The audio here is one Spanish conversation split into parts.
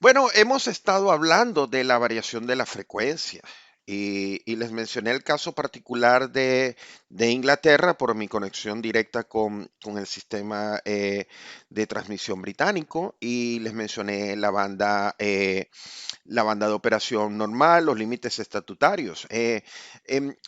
Bueno, hemos estado hablando de la variación de la frecuencia y les mencioné el caso particular de Inglaterra por mi conexión directa con el sistema de transmisión británico y les mencioné la banda de operación normal, los límites estatutarios.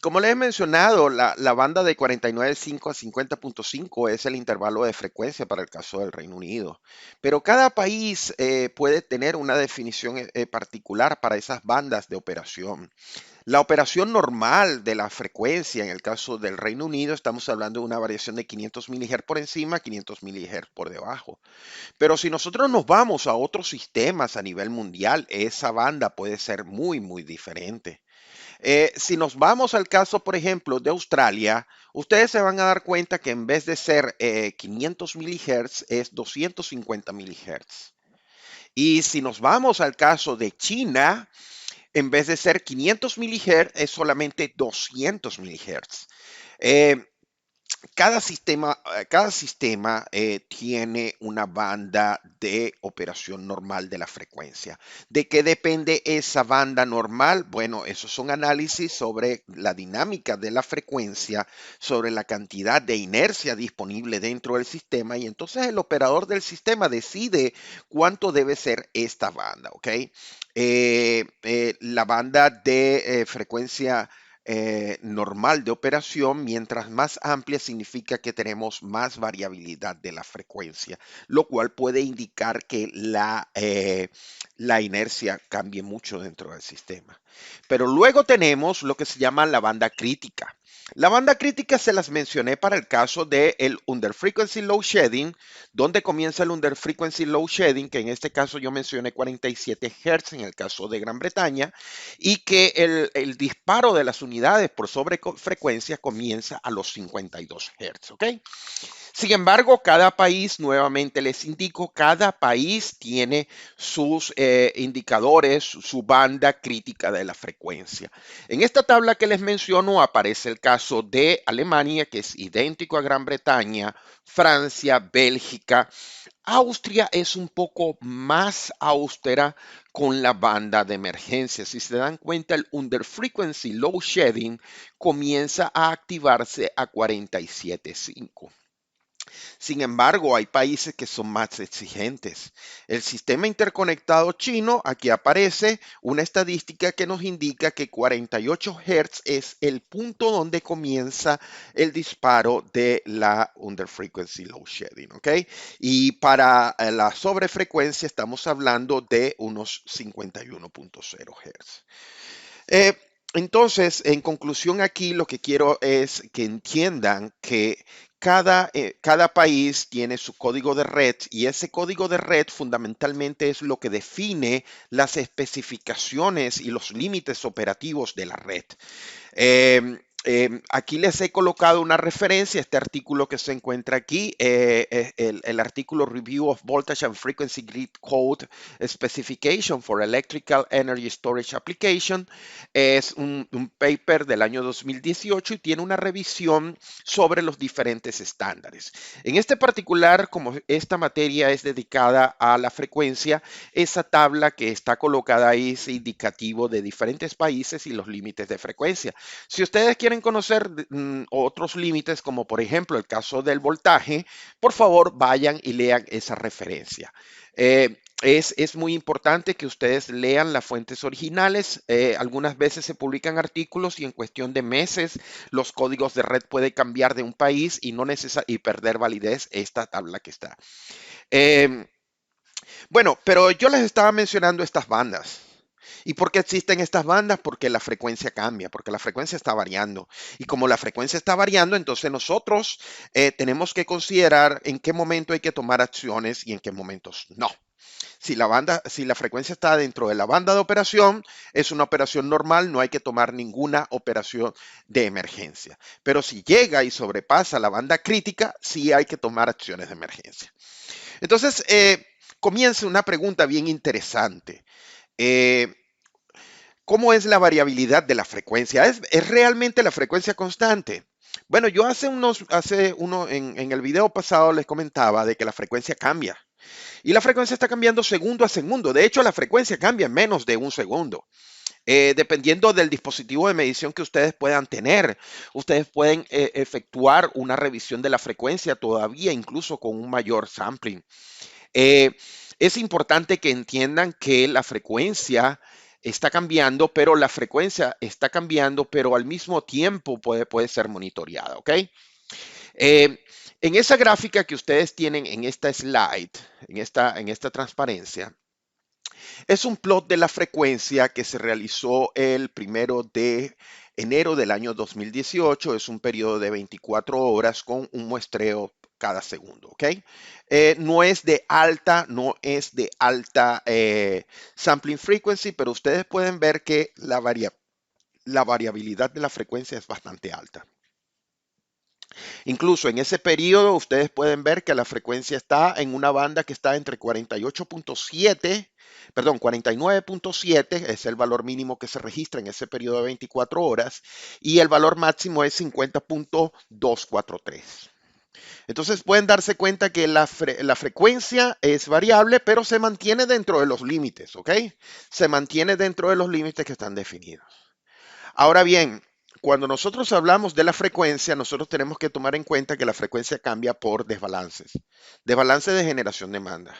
Como les he mencionado, la banda de 49.5 a 50.5 es el intervalo de frecuencia para el caso del Reino Unido. Pero cada país puede tener una definición particular para esas bandas de operación. La operación normal de la frecuencia, en el caso del Reino Unido, estamos hablando de una variación de 500 milihertz por encima, 500 milihertz por debajo. Pero si nosotros nos vamos a otros sistemas a nivel mundial, esa banda puede ser muy diferente. Si nos vamos al caso, por ejemplo, de Australia, ustedes se van a dar cuenta que en vez de ser 500 milihertz es 250 milihertz. Y si nos vamos al caso de China, en vez de ser 500 milihertz es solamente 200 milihertz. Eh, cada sistema tiene una banda de operación normal de la frecuencia. ¿De qué depende esa banda normal? Bueno, esos son análisis sobre la dinámica de la frecuencia, sobre la cantidad de inercia disponible dentro del sistema y entonces el operador del sistema decide cuánto debe ser esta banda, ¿ok? La banda de frecuencia normal de operación, mientras más amplia significa que tenemos más variabilidad de la frecuencia, lo cual puede indicar que la inercia cambie mucho dentro del sistema. Pero luego tenemos lo que se llama la banda crítica. La banda crítica se las mencioné para el caso del Under Frequency Low Shedding, donde comienza el Under Frequency Low Shedding, que en este caso yo mencioné 47 Hz en el caso de Gran Bretaña, y que el disparo de las unidades por sobrefrecuencia comienza a los 52 Hz, ¿ok? Sin embargo, cada país, nuevamente les indico, cada país tiene sus indicadores, su banda crítica de la frecuencia. En esta tabla que les menciono aparece el caso de Alemania, que es idéntico a Gran Bretaña, Francia, Bélgica. Austria es un poco más austera con la banda de emergencia. Si se dan cuenta, el Under Frequency Low Shedding comienza a activarse a 47.5. Sin embargo, hay países que son más exigentes. El sistema interconectado chino, aquí aparece una estadística que nos indica que 48 Hz es el punto donde comienza el disparo de la Under Frequency Low Shedding, ¿ok? Y para la sobrefrecuencia estamos hablando de unos 51.0 Hz. Eh, entonces, en conclusión aquí, lo que quiero es que entiendan que cada país tiene su código de red y ese código de red fundamentalmente es lo que define las especificaciones y los límites operativos de la red. Aquí les he colocado una referencia, este artículo que se encuentra aquí, el artículo Review of Voltage and Frequency Grid Code Specification for Electrical Energy Storage Application. Es un paper del año 2018 y tiene una revisión sobre los diferentes estándares. En este particular, como esta materia es dedicada a la frecuencia, esa tabla que está colocada ahí es indicativo de diferentes países y los límites de frecuencia. Si ustedes quieren conocer otros límites, como por ejemplo el caso del voltaje, por favor vayan y lean esa referencia. Es muy importante que ustedes lean las fuentes originales. Algunas veces se publican artículos y en cuestión de meses los códigos de red pueden cambiar de un país y, no y perder validez esta tabla que está. Eh, bueno, pero yo les estaba mencionando estas bandas. ¿Y por qué existen estas bandas? Porque la frecuencia cambia, porque la frecuencia está variando. Y como la frecuencia está variando, entonces nosotros tenemos que considerar en qué momento hay que tomar acciones y en qué momentos no. Si la frecuencia está dentro de la banda de operación, es una operación normal, no hay que tomar ninguna operación de emergencia. Pero si llega y sobrepasa la banda crítica, sí hay que tomar acciones de emergencia. Entonces, comienza una pregunta bien interesante. Eh, ¿Cómo es la variabilidad de la frecuencia? ¿Es realmente la frecuencia constante? Bueno, yo hace uno en el video pasado les comentaba de que la frecuencia cambia. Y la frecuencia está cambiando segundo a segundo. De hecho, la frecuencia cambia en menos de un segundo. Dependiendo del dispositivo de medición que ustedes puedan tener, ustedes pueden efectuar una revisión de la frecuencia todavía, incluso con un mayor sampling. Eh, es importante que entiendan que la frecuencia está cambiando, pero la frecuencia está cambiando, pero al mismo tiempo puede ser monitoreada, ¿ok? Eh, en esa gráfica que ustedes tienen en esta slide, en esta transparencia, es un plot de la frecuencia que se realizó el 1 de enero del año 2018. Es un periodo de 24 horas con un muestreo cada segundo, ¿ok? No es de alta sampling frequency, pero ustedes pueden ver que la variabilidad de la frecuencia es bastante alta. Incluso en ese periodo ustedes pueden ver que la frecuencia está en una banda que está entre 48.7, perdón, 49.7, es el valor mínimo que se registra en ese periodo de 24 horas, y el valor máximo es 50.243. Entonces pueden darse cuenta que la frecuencia es variable, pero se mantiene dentro de los límites, ¿ok? Se mantiene dentro de los límites que están definidos. Ahora bien, cuando nosotros hablamos de la frecuencia, nosotros tenemos que tomar en cuenta que la frecuencia cambia por desbalances, desbalance de generación-demanda.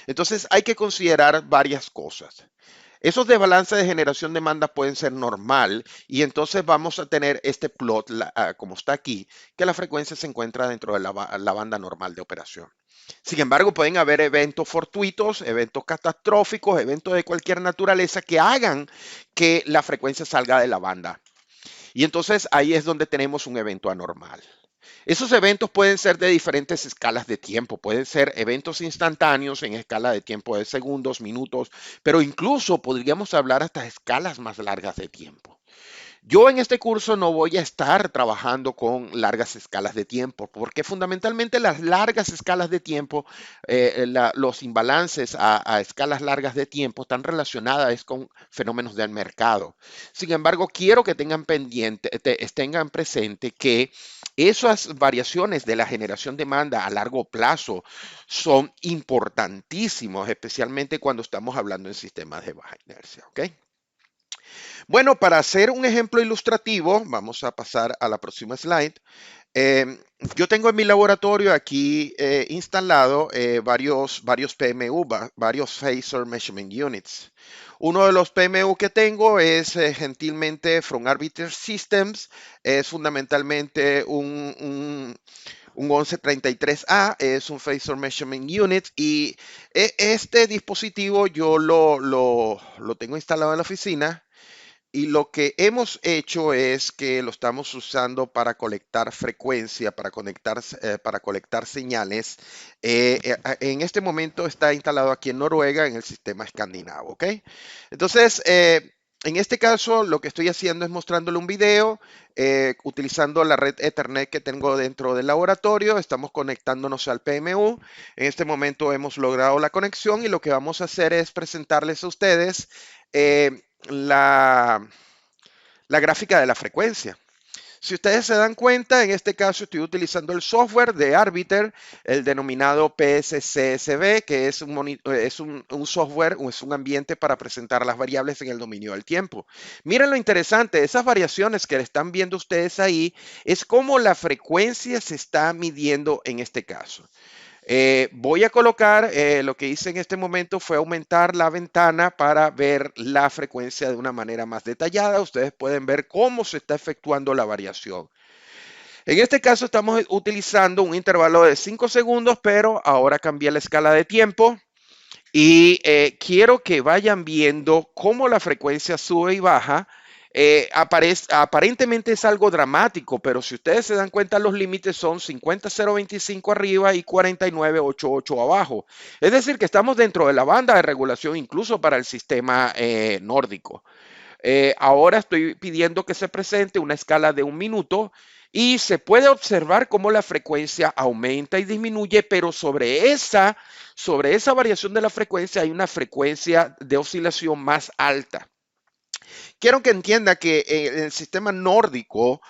Entonces hay que considerar varias cosas. Esos desbalances de generación-demanda pueden ser normal y entonces vamos a tener este plot, como está aquí, que la frecuencia se encuentra dentro de la banda normal de operación. Sin embargo, pueden haber eventos fortuitos, eventos catastróficos, eventos de cualquier naturaleza que hagan que la frecuencia salga de la banda. Y entonces ahí es donde tenemos un evento anormal. Esos eventos pueden ser de diferentes escalas de tiempo, pueden ser eventos instantáneos en escala de tiempo de segundos, minutos, pero incluso podríamos hablar hasta escalas más largas de tiempo. Yo en este curso no voy a estar trabajando con largas escalas de tiempo, porque fundamentalmente las largas escalas de tiempo, los imbalances a escalas largas de tiempo están relacionadas con fenómenos del mercado. Sin embargo, quiero que tengan pendiente, tengan presente que esas variaciones de la generación demanda a largo plazo son importantísimos, especialmente cuando estamos hablando en sistemas de baja inercia, ¿ok? Bueno, para hacer un ejemplo ilustrativo, vamos a pasar a la próxima slide. Eh, yo tengo en mi laboratorio aquí instalado varios PMU, varios Phasor Measurement Units. Uno de los PMU que tengo es gentilmente From Arbiter Systems, es fundamentalmente un 1133A, es un Phasor Measurement Unit y este dispositivo yo lo tengo instalado en la oficina. Y lo que hemos hecho es que lo estamos usando para colectar frecuencia, para colectar señales. En este momento está instalado aquí en Noruega, en el sistema escandinavo, ¿ok? Entonces, en este caso, lo que estoy haciendo es mostrándole un video utilizando la red Ethernet que tengo dentro del laboratorio. Estamos conectándonos al PMU. En este momento hemos logrado la conexión y lo que vamos a hacer es presentarles a ustedes la, la gráfica de la frecuencia. Si ustedes se dan cuenta, en este caso estoy utilizando el software de Arbiter, el denominado PSCSB, que es un software o es un ambiente para presentar las variables en el dominio del tiempo. Miren lo interesante, esas variaciones que están viendo ustedes ahí es cómo la frecuencia se está midiendo en este caso. Voy a colocar, lo que hice en este momento fue aumentar la ventana para ver la frecuencia de una manera más detallada. Ustedes pueden ver cómo se está efectuando la variación. En este caso estamos utilizando un intervalo de 5 segundos, pero ahora cambié la escala de tiempo y quiero que vayan viendo cómo la frecuencia sube y baja. Aparentemente es algo dramático, pero si ustedes se dan cuenta, los límites son 50.025 arriba y 49.88 abajo. Es decir, que estamos dentro de la banda de regulación incluso para el sistema nórdico. Ahora estoy pidiendo que se presente una escala de 1 minuto y se puede observar cómo la frecuencia aumenta y disminuye, pero sobre esa variación de la frecuencia hay una frecuencia de oscilación más alta. Quiero que entienda que en el sistema nórdico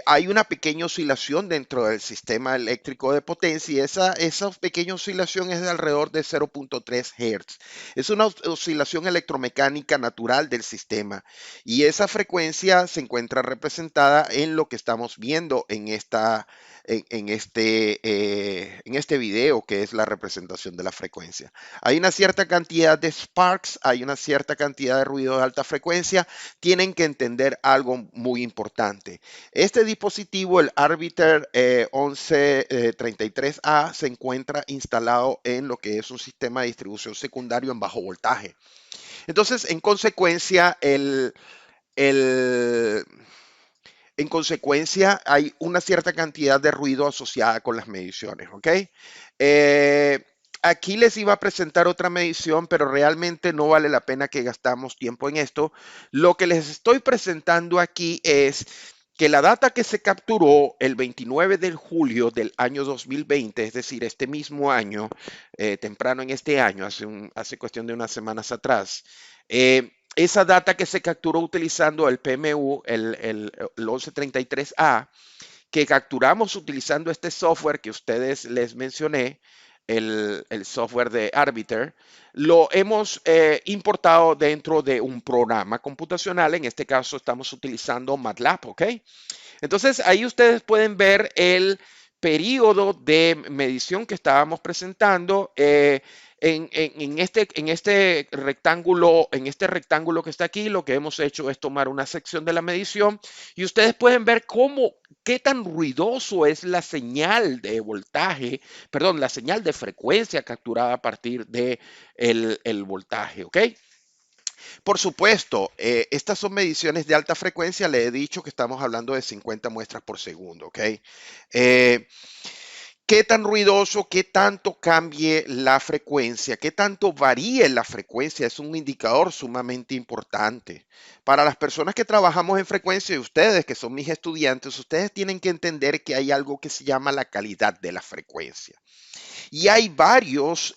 hay una pequeña oscilación dentro del sistema eléctrico de potencia y esa pequeña oscilación es de alrededor de 0.3 Hz. Es una oscilación electromecánica natural del sistema y esa frecuencia se encuentra representada en lo que estamos viendo en este video, que es la representación de la frecuencia. Hay una cierta cantidad de sparks, hay una cierta cantidad de ruido de alta frecuencia. Tienen que entender algo muy importante. Este dispositivo, el Arbiter 1133A, se encuentra instalado en lo que es un sistema de distribución secundario en bajo voltaje. Entonces, el en consecuencia, hay una cierta cantidad de ruido asociada con las mediciones, ¿ok? Eh, Aquí les iba a presentar otra medición, pero realmente no vale la pena que gastamos tiempo en esto. Lo que les estoy presentando aquí es que la data que se capturó el 29 de julio del año 2020, es decir, este mismo año, temprano en este año, hace cuestión de unas semanas atrás, esa data que se capturó utilizando el PMU, el 1133A, que capturamos utilizando este software que ustedes les mencioné, el software de Arbiter, lo hemos importado dentro de un programa computacional. En este caso estamos utilizando MATLAB, ¿ok? Entonces ahí ustedes pueden ver el periodo de medición que estábamos presentando en este rectángulo que está aquí. Lo que hemos hecho es tomar una sección de la medición y ustedes pueden ver qué tan ruidoso es la señal de voltaje, perdón, la señal de frecuencia capturada a partir de el voltaje, ¿ok? Por supuesto, estas son mediciones de alta frecuencia. Le he dicho que estamos hablando de 50 muestras por segundo, ¿ok? Eh, ¿Qué tan ruidoso, qué tanto cambie la frecuencia, qué tanto varíe la frecuencia? Es un indicador sumamente importante. Para las personas que trabajamos en frecuencia y ustedes, que son mis estudiantes, ustedes tienen que entender que hay algo que se llama la calidad de la frecuencia. Y hay varios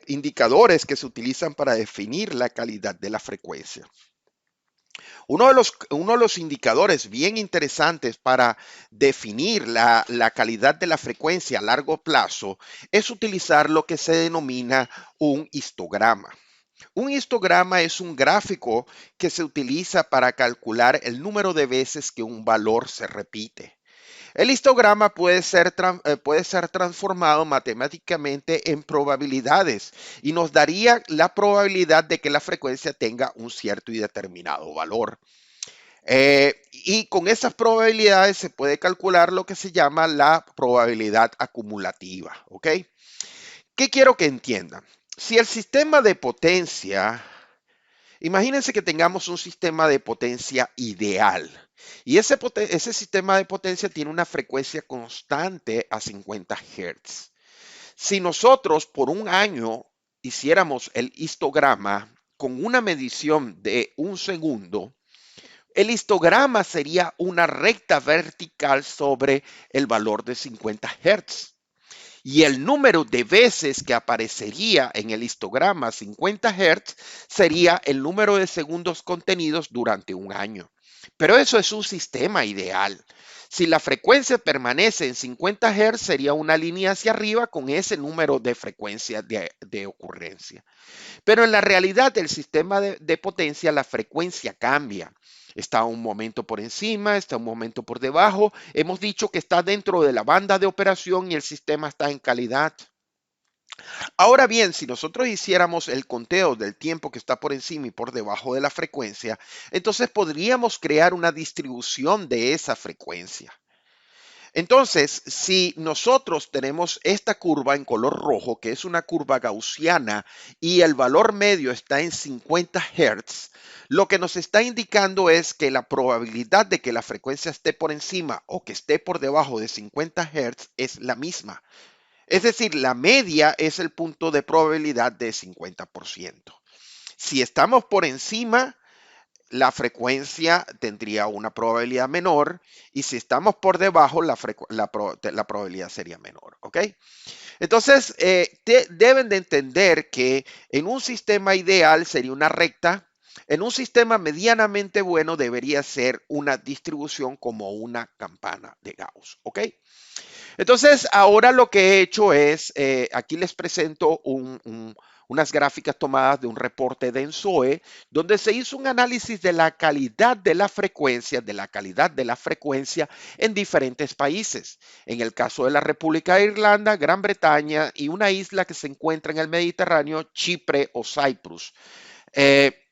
indicadores que se utilizan para definir la calidad de la frecuencia. Uno de los indicadores bien interesantes para definir la calidad de la frecuencia a largo plazo es utilizar lo que se denomina un histograma. Un histograma es un gráfico que se utiliza para calcular el número de veces que un valor se repite. El histograma puede ser transformado matemáticamente en probabilidades y nos daría la probabilidad de que la frecuencia tenga un cierto y determinado valor. Y con esas probabilidades se puede calcular lo que se llama la probabilidad acumulativa. ¿Ok? ¿Qué quiero que entiendan? Si el sistema de potencia, imagínense que tengamos un sistema de potencia ideal. Y ese sistema de potencia tiene una frecuencia constante a 50 Hz. Si nosotros por un año hiciéramos el histograma con una medición de un segundo, el histograma sería una recta vertical sobre el valor de 50 Hz. Y el número de veces que aparecería en el histograma 50 Hz sería el número de segundos contenidos durante un año. Pero eso es un sistema ideal. Si la frecuencia permanece en 50 Hz, sería una línea hacia arriba con ese número de frecuencia de ocurrencia. Pero en la realidad del sistema de potencia, la frecuencia cambia. Está un momento por encima, está un momento por debajo. Hemos dicho que está dentro de la banda de operación y el sistema está en calidad. Ahora bien, si nosotros hiciéramos el conteo del tiempo que está por encima y por debajo de la frecuencia, entonces podríamos crear una distribución de esa frecuencia. Entonces, si nosotros tenemos esta curva en color rojo, que es una curva gaussiana, y el valor medio está en 50 Hz, lo que nos está indicando es que la probabilidad de que la frecuencia esté por encima o que esté por debajo de 50 Hz es la misma. Es decir, la media es el punto de probabilidad de 50%. Si estamos por encima, la frecuencia tendría una probabilidad menor y si estamos por debajo, la probabilidad sería menor. ¿Ok? Entonces, deben de entender que en un sistema ideal sería una recta En un sistema medianamente bueno debería ser una distribución como una campana de Gauss, ¿ok? Entonces, ahora lo que he hecho es, aquí les presento unas gráficas tomadas de un reporte de ENSOE, donde se hizo un análisis de la calidad de la frecuencia en diferentes países. En el caso de la República de Irlanda, Gran Bretaña y una isla que se encuentra en el Mediterráneo, Chipre o Cyprus. Eh,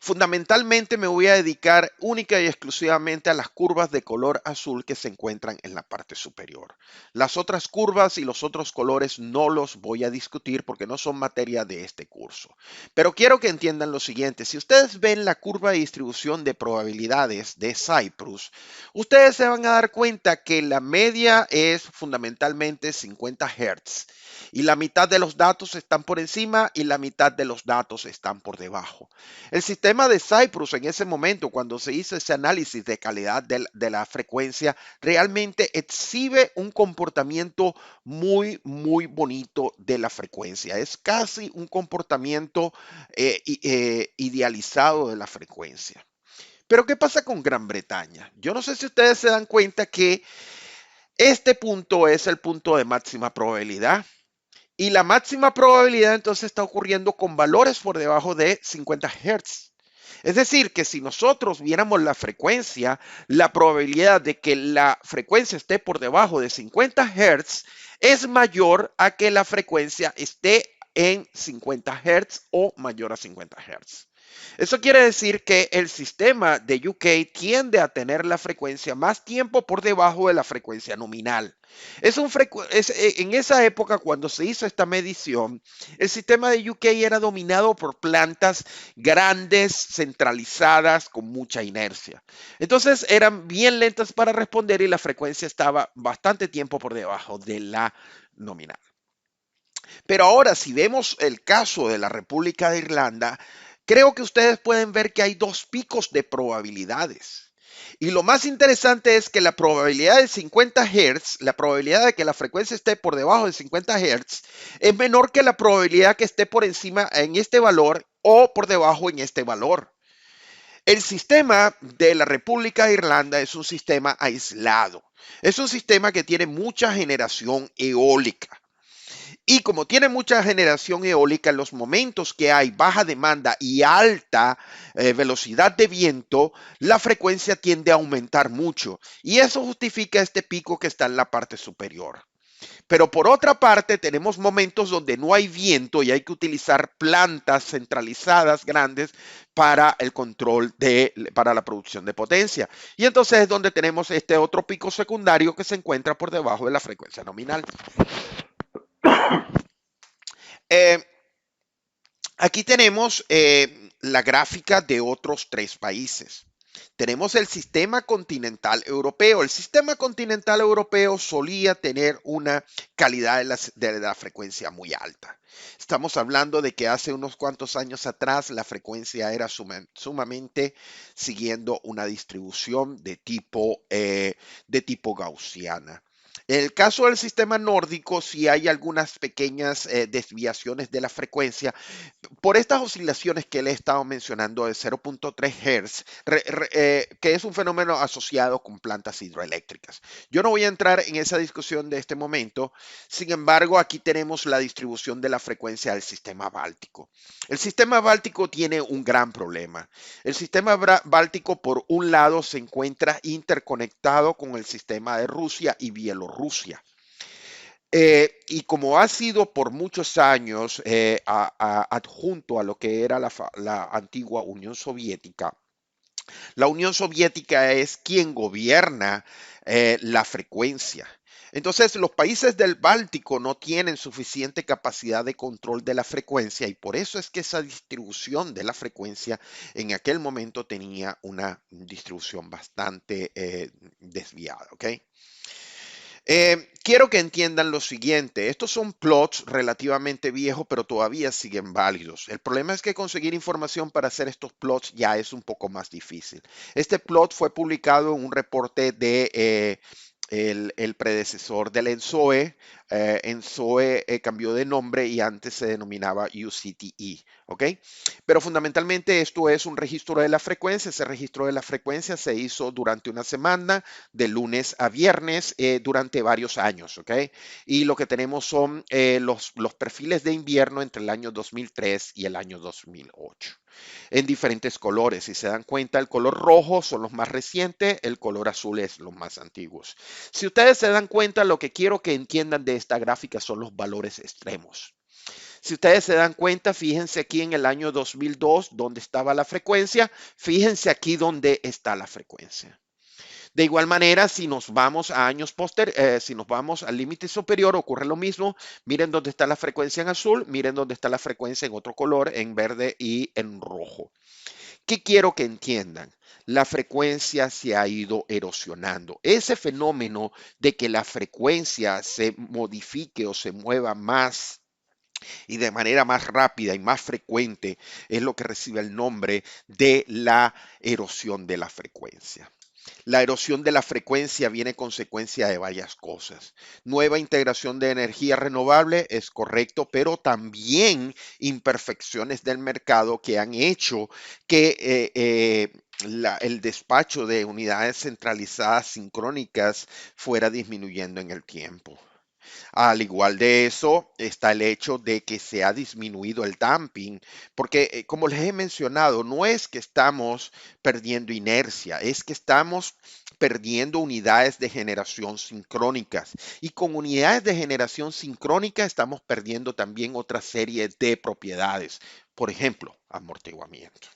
Fundamentalmente me voy a dedicar única y exclusivamente a las curvas de color azul que se encuentran en la parte superior. Las otras curvas y los otros colores no los voy a discutir porque no son materia de este curso. Pero quiero que entiendan lo siguiente. Si ustedes ven la curva de distribución de probabilidades de Cyprus, ustedes se van a dar cuenta que la media es fundamentalmente 50 Hz y la mitad de los datos están por encima y la mitad de los datos están por debajo. El sistema de Cyprus en ese momento, cuando se hizo ese análisis de calidad de la frecuencia, realmente exhibe un comportamiento muy bonito de la frecuencia. Es casi un comportamiento idealizado de la frecuencia. Pero ¿qué pasa con Gran Bretaña? Yo no sé si ustedes se dan cuenta que este punto es el punto de máxima probabilidad. Y la máxima probabilidad entonces está ocurriendo con valores por debajo de 50 Hz. Es decir, que si nosotros viéramos la frecuencia, la probabilidad de que la frecuencia esté por debajo de 50 Hz es mayor a que la frecuencia esté en 50 Hz o mayor a 50 Hz. Eso quiere decir que el sistema de UK tiende a tener la frecuencia más tiempo por debajo de la frecuencia nominal. En esa época, cuando se hizo esta medición, el sistema de UK era dominado por plantas grandes, centralizadas, con mucha inercia. Entonces eran bien lentas para responder y la frecuencia estaba bastante tiempo por debajo de la nominal. Pero ahora, si vemos el caso de la República de Irlanda, creo que ustedes pueden ver que hay dos picos de probabilidades. Y lo más interesante es que la probabilidad de 50 Hz, la probabilidad de que la frecuencia esté por debajo de 50 Hz, es menor que la probabilidad que esté por encima en este valor o por debajo en este valor. El sistema de la República de Irlanda es un sistema aislado. Es un sistema que tiene mucha generación eólica. Y como tiene mucha generación eólica, en los momentos que hay baja demanda y alta velocidad de viento, la frecuencia tiende a aumentar mucho. Y eso justifica este pico que está en la parte superior. Pero por otra parte, tenemos momentos donde no hay viento y hay que utilizar plantas centralizadas grandes para el control para la producción de potencia. Y entonces es donde tenemos este otro pico secundario que se encuentra por debajo de la frecuencia nominal. Eh, Aquí tenemos la gráfica de otros tres países. Tenemos el sistema continental europeo. El sistema continental europeo solía tener una calidad de la frecuencia muy alta. Estamos hablando de que hace unos cuantos años atrás la frecuencia era sumamente siguiendo una distribución de tipo gaussiana. En el caso del sistema nórdico, sí hay algunas pequeñas desviaciones de la frecuencia, por estas oscilaciones que le he estado mencionando de 0.3 Hz, que es un fenómeno asociado con plantas hidroeléctricas. Yo no voy a entrar en esa discusión de este momento, sin embargo, aquí tenemos la distribución de la frecuencia del sistema báltico. El sistema báltico tiene un gran problema. El sistema báltico, por un lado, se encuentra interconectado con el sistema de Rusia y Bielorrusia. Y como ha sido por muchos años adjunto a lo que era la antigua Unión Soviética, la Unión Soviética es quien gobierna la frecuencia. Entonces, los países del Báltico no tienen suficiente capacidad de control de la frecuencia y por eso es que esa distribución de la frecuencia en aquel momento tenía una distribución bastante desviada, ¿ok? Quiero que entiendan lo siguiente, estos son plots relativamente viejos, pero todavía siguen válidos. El problema es que conseguir información para hacer estos plots ya es un poco más difícil. Este plot fue publicado en un reporte el predecesor del ENSOE. ENSOE cambió de nombre y antes se denominaba UCTE, ¿ok? Pero fundamentalmente esto es un registro de la frecuencia. Ese registro de la frecuencia se hizo durante una semana, de lunes a viernes, durante varios años, ¿ok? Y lo que tenemos son los perfiles de invierno entre el año 2003 y el año 2008 en diferentes colores. Si se dan cuenta, el color rojo son los más recientes, el color azul es los más antiguos. Si ustedes se dan cuenta, lo que quiero que entiendan de esta gráfica son los valores extremos. Si ustedes se dan cuenta, fíjense aquí en el año 2002, donde estaba la frecuencia, fíjense aquí donde está la frecuencia. De igual manera, si nos vamos a años si nos vamos al límite superior, ocurre lo mismo. Miren dónde está la frecuencia en azul, miren dónde está la frecuencia en otro color, en verde y en rojo. ¿Qué quiero que entiendan? La frecuencia se ha ido erosionando. Ese fenómeno de que la frecuencia se modifique o se mueva más y de manera más rápida y más frecuente es lo que recibe el nombre de la erosión de la frecuencia. La erosión de la frecuencia viene consecuencia de varias cosas. Nueva integración de energía renovable es correcto, pero también imperfecciones del mercado que han hecho que el despacho de unidades centralizadas sincrónicas fuera disminuyendo en el tiempo. Al igual de eso, está el hecho de que se ha disminuido el damping, porque como les he mencionado, no es que estamos perdiendo inercia, es que estamos perdiendo unidades de generación sincrónicas. Y con unidades de generación sincrónica estamos perdiendo también otra serie de propiedades, por ejemplo, amortiguamiento.